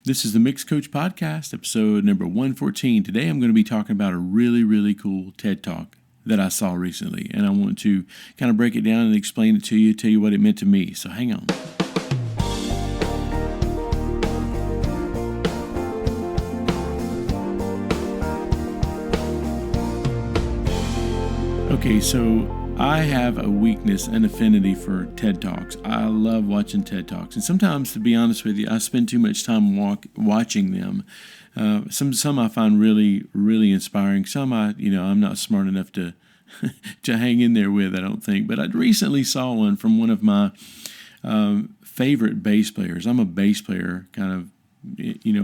This is the MixCoach podcast, episode number 114. Today I'm going to be talking about a really, really cool TED Talk that I saw recently, and I want to kind of break it down and explain it to you, tell you what it meant to me. So hang on. Okay, so I have a weakness and affinity for TED Talks. I love watching TED Talks, and sometimes, to be honest with you, I spend too much time watching them. Some I find really, really inspiring. Some I'm not smart enough to to hang in there with, I don't think. But I recently saw one from one of my favorite bass players. I'm a bass player, kind of.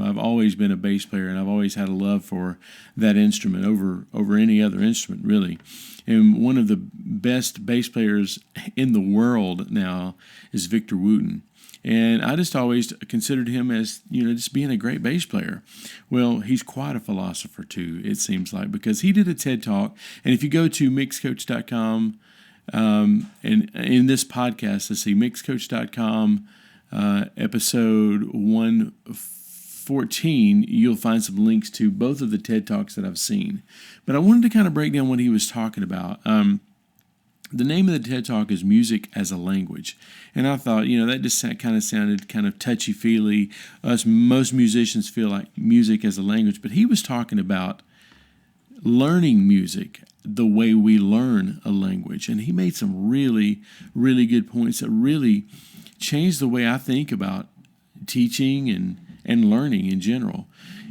I've always been a bass player, and I've always had a love for that instrument over any other instrument, really. And one of the best bass players in the world now is Victor Wooten. And I just always considered him as, just being a great bass player. Well, he's quite a philosopher too, it seems like, because he did a TED Talk. And if you go to MixCoach.com, and in this podcast, let's see, MixCoach.com, episode 114, you'll find some links to both of the TED Talks that I've seen. But I wanted to kind of break down what he was talking about. The name of the TED Talk is Music as a Language. And I thought, that just kind of sounded kind of touchy-feely. Most musicians feel like music as a language. But he was talking about learning music the way we learn a language. And he made some really, really good points that really changed the way I think about teaching and learning in general.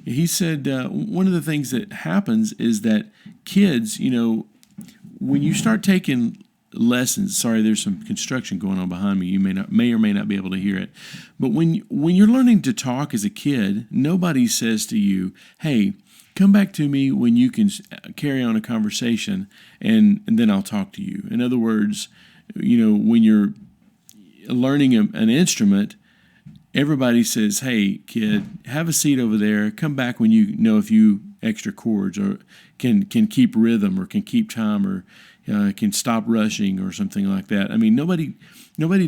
He said one of the things that happens is that kids, when you start taking lessons, sorry, there's some construction going on behind me. You may or may not be able to hear it. But when you're learning to talk as a kid, nobody says to you, hey, come back to me when you can carry on a conversation and then I'll talk to you. In other words, when you're learning an instrument, everybody says, hey, kid, have a seat over there. Come back when you know a few extra chords or can keep rhythm or can keep time or can stop rushing or something like that. I mean, nobody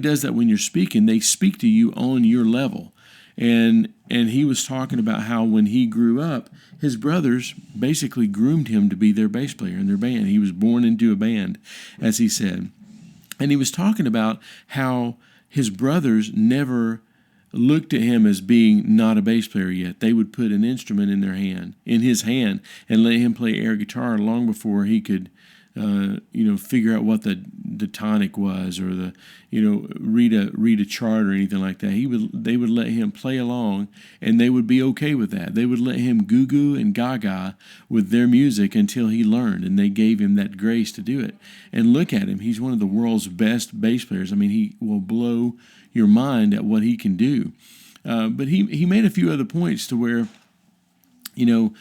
does that when you're speaking. They speak to you on your level. And he was talking about how when he grew up, his brothers basically groomed him to be their bass player in their band. He was born into a band, as he said. And he was talking about how his brothers never looked at him as being not a bass player yet. They would put an instrument in his hand, and let him play air guitar long before he could, figure out what the tonic was or read a chart or anything like that. They would let him play along, and they would be okay with that. They would let him goo and gaga with their music until he learned, and they gave him that grace to do it. And look at him; he's one of the world's best bass players. I mean, he will blow your mind at what he can do. But he made a few other points to where, you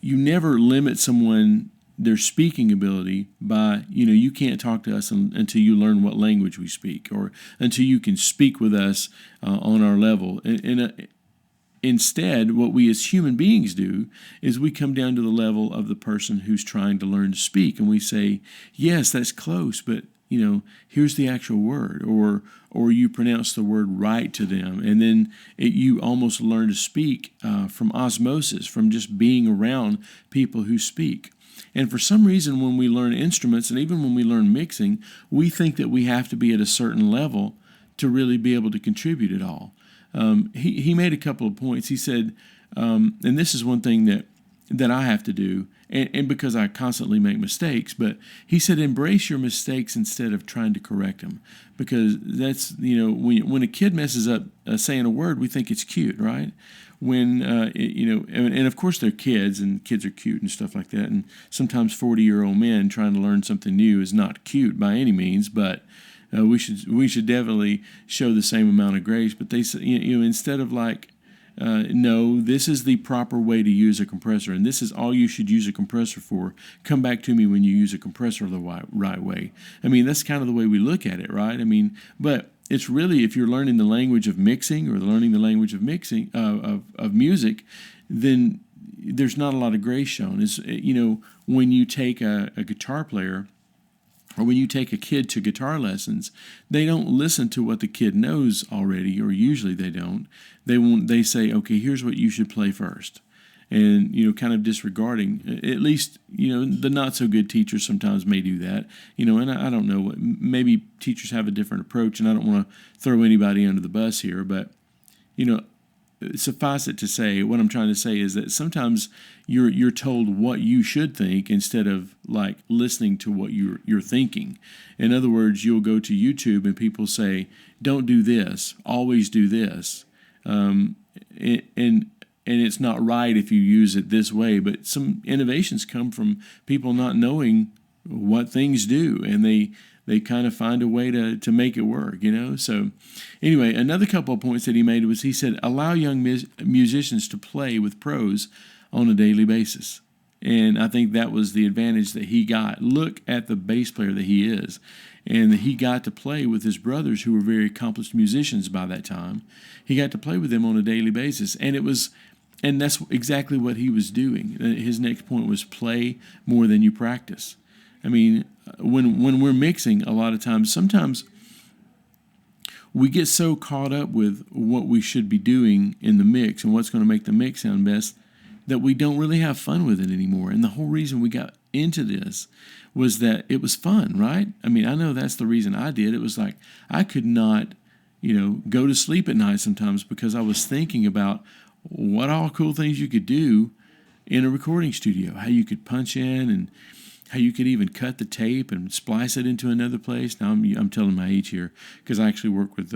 never limit someone their speaking ability by, you can't talk to us until you learn what language we speak or until you can speak with us on our level. Instead, what we as human beings do is we come down to the level of the person who's trying to learn to speak, and we say, yes, that's close, but here's the actual word, or you pronounce the word right to them, and then you almost learn to speak from osmosis, from just being around people who speak. And for some reason, when we learn instruments, and even when we learn mixing, we think that we have to be at a certain level to really be able to contribute at all. He made a couple of points. He said, and this is one thing that I have to do, and because I constantly make mistakes, but he said, embrace your mistakes instead of trying to correct them. Because that's, when a kid messes up saying a word, we think it's cute, right? When, and of course they're kids, and kids are cute and stuff like that. And sometimes 40-year-old men trying to learn something new is not cute by any means, but we should definitely show the same amount of grace. But they say, instead of like, no, this is the proper way to use a compressor, and this is all you should use a compressor for. Come back to me when you use a compressor the right way. I mean, that's kind of the way we look at it, right? I mean, but it's really, if you're learning the language of mixing or learning the language of mixing of music, then there's not a lot of grace shown. It's when you take a guitar player or when you take a kid to guitar lessons, they don't listen to what the kid knows already, or usually they don't. They say, okay, here's what you should play first. And, kind of disregarding, at least, the not so good teachers sometimes may do that, and I don't know, maybe teachers have a different approach, and I don't want to throw anybody under the bus here, but, suffice it to say, what I'm trying to say is that sometimes you're told what you should think instead of like listening to what you're thinking. In other words, you'll go to YouTube and people say, "Don't do this. Always do this," and it's not right if you use it this way. But some innovations come from people not knowing what things do, and they kind of find a way to make it work, So anyway, another couple of points that he made was he said, allow young musicians to play with pros on a daily basis. And I think that was the advantage that he got. Look at the bass player that he is. And he got to play with his brothers who were very accomplished musicians by that time. He got to play with them on a daily basis. And that's exactly what he was doing. His next point was play more than you practice. I mean, when we're mixing, a lot of times, sometimes we get so caught up with what we should be doing in the mix and what's going to make the mix sound best that we don't really have fun with it anymore. And the whole reason we got into this was that it was fun, right? I mean, I know that's the reason I did. It was like I could not, go to sleep at night sometimes because I was thinking about what all cool things you could do in a recording studio, how you could punch in and how you could even cut the tape and splice it into another place. Now I'm telling my age here because I actually work with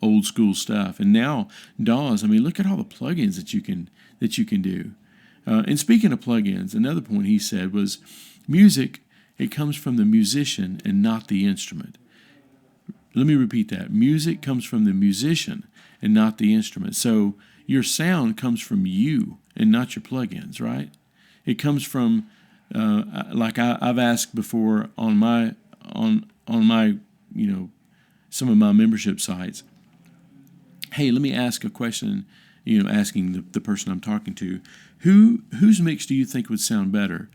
old school stuff. And now DAWs, I mean, look at all the plugins that you can do. And speaking of plugins, another point he said was music, it comes from the musician and not the instrument. Let me repeat that. Music comes from the musician and not the instrument. So your sound comes from you and not your plugins, right? It comes from like I've asked before on my some of my membership sites. Hey, let me ask a question. Asking the person I'm talking to, whose mix do you think would sound better,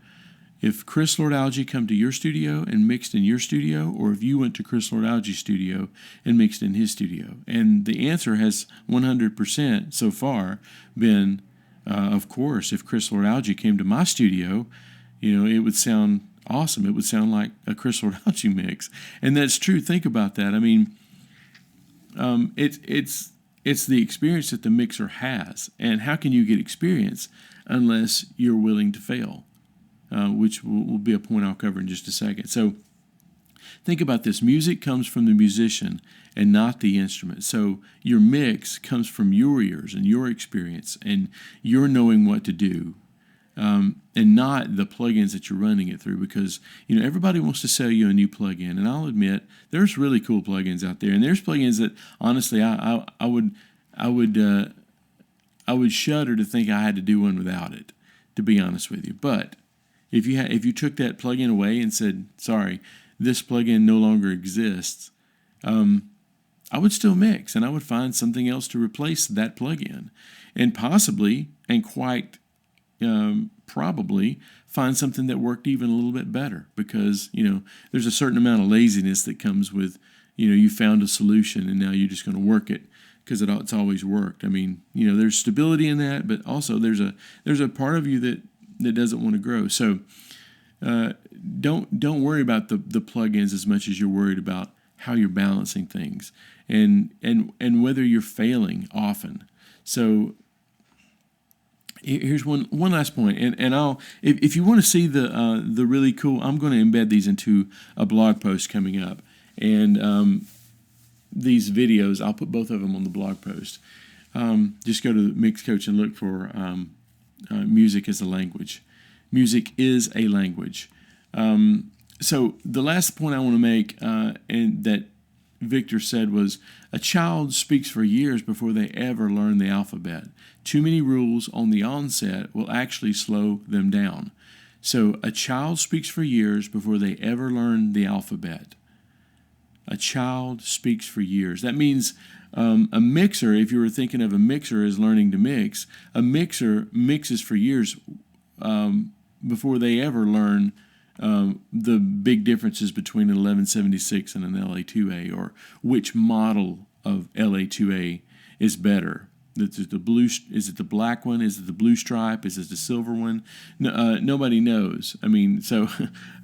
if Chris Lord-Alge come to your studio and mixed in your studio, or if you went to Chris Lord-Alge's studio and mixed in his studio? And the answer has 100% so far been, of course, if Chris Lord-Alge came to my studio. It would sound awesome. It would sound like a Chris Lord-Alge mix. And that's true. Think about that. I mean, it's the experience that the mixer has. And how can you get experience unless you're willing to fail? Which will be a point I'll cover in just a second. So think about this. Music comes from the musician and not the instrument. So your mix comes from your ears and your experience and your knowing what to do. And not the plugins that you're running it through, because everybody wants to sell you a new plugin, and I'll admit there's really cool plugins out there, and there's plugins that honestly I would shudder to think I had to do one without it, to be honest with you. But if you took that plugin away and said, sorry, this plugin no longer exists, I would still mix, and I would find something else to replace that plugin, and possibly and quite probably find something that worked even a little bit better, because there's a certain amount of laziness that comes with you found a solution and now you're just going to work it because it's always worked. I mean, there's stability in that, but also there's a part of you that doesn't want to grow. So don't worry about the plugins as much as you're worried about how you're balancing things and whether you're failing often. So here's one last point, and I'll if you want to see the really cool, I'm going to embed these into a blog post coming up, and these videos I'll put both of them on the blog post. Just go to MixCoach and look for music as a language. Music is a language. So the last point I want to make, and that Victor said, was a child speaks for years before they ever learn the alphabet. Too many rules on the onset will actually slow them down. So a child speaks for years before they ever learn the alphabet. A child speaks for years. That means a mixer, if you were thinking of a mixer as learning to mix, a mixer mixes for years before they ever learn the big differences between an 1176 and an LA2A, or which model of LA2A is better. Is it the blue? Is it the black one? Is it the blue stripe? Is it the silver one? No, nobody knows. I mean, so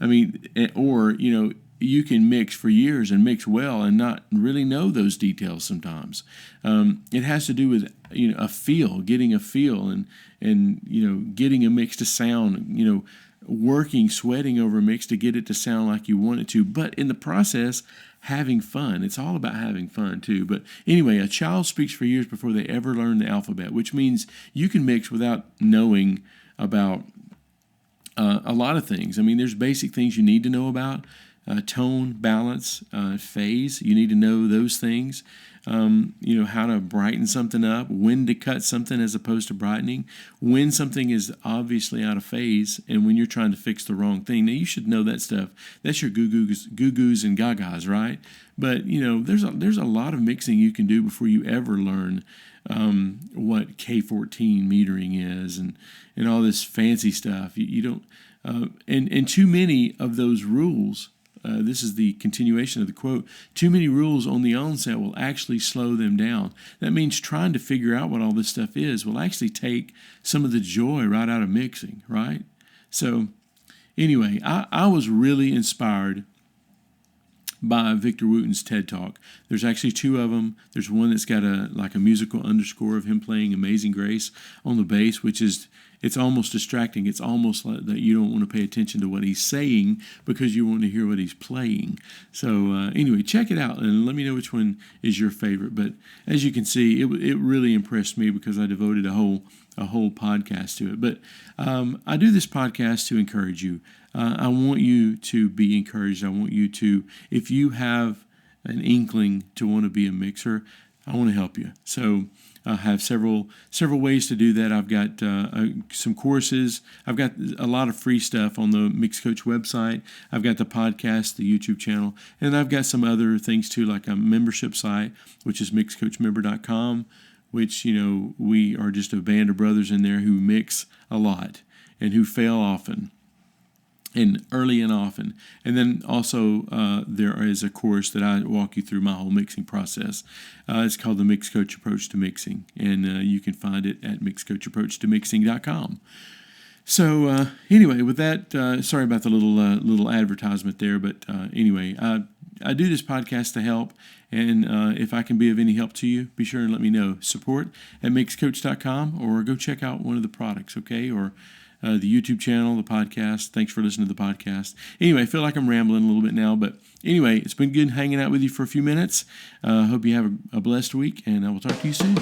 I mean, or you can mix for years and mix well and not really know those details sometimes. It has to do with a feel, getting a feel, and getting a mix to sound. Working, sweating over a mix to get it to sound like you want it to, but in the process, having fun. It's all about having fun too. But anyway, a child speaks for years before they ever learn the alphabet, which means you can mix without knowing about a lot of things. I mean, there's basic things you need to know about. Tone, balance, phase. You need to know those things. How to brighten something up, when to cut something as opposed to brightening, when something is obviously out of phase, and when you're trying to fix the wrong thing. Now, you should know that stuff. That's your goo-goos and gagas, right? But, there's a lot of mixing you can do before you ever learn what K14 metering is and all this fancy stuff. You don't, and too many of those rules. This is the continuation of the quote. Too many rules on the onset will actually slow them down. That means trying to figure out what all this stuff is will actually take some of the joy right out of mixing, right? So anyway, I was really inspired by Victor Wooten's TED Talk. There's actually two of them. There's one that's got a musical underscore of him playing Amazing Grace on the bass, which is, it's almost distracting. It's almost like that you don't want to pay attention to what he's saying because you want to hear what he's playing. So anyway, check it out and let me know which one is your favorite. But as you can see, it really impressed me because I devoted a whole podcast to it. But I do this podcast to encourage you. I want you to be encouraged. I want you to, if you have an inkling to want to be a mixer, I want to help you. So I have several ways to do that. I've got some courses. I've got a lot of free stuff on the MixCoach website. I've got the podcast, the YouTube channel, and I've got some other things too, like a membership site, which is mixcoachmember.com, which, we are just a band of brothers in there who mix a lot and who fail often. And early and often. And then also there is a course that I walk you through my whole mixing process. It's called the MixCoach Approach to Mixing. And you can find it at mixcoachapproachtomixing.com. So anyway, with that, sorry about the little advertisement there. But anyway, I do this podcast to help. And if I can be of any help to you, be sure and let me know. Support at mixcoach.com or go check out one of the products, okay? Or the YouTube channel, the podcast. Thanks for listening to the podcast. Anyway, I feel like I'm rambling a little bit now, but anyway, it's been good hanging out with you for a few minutes. Hope you have a blessed week, and I will talk to you soon.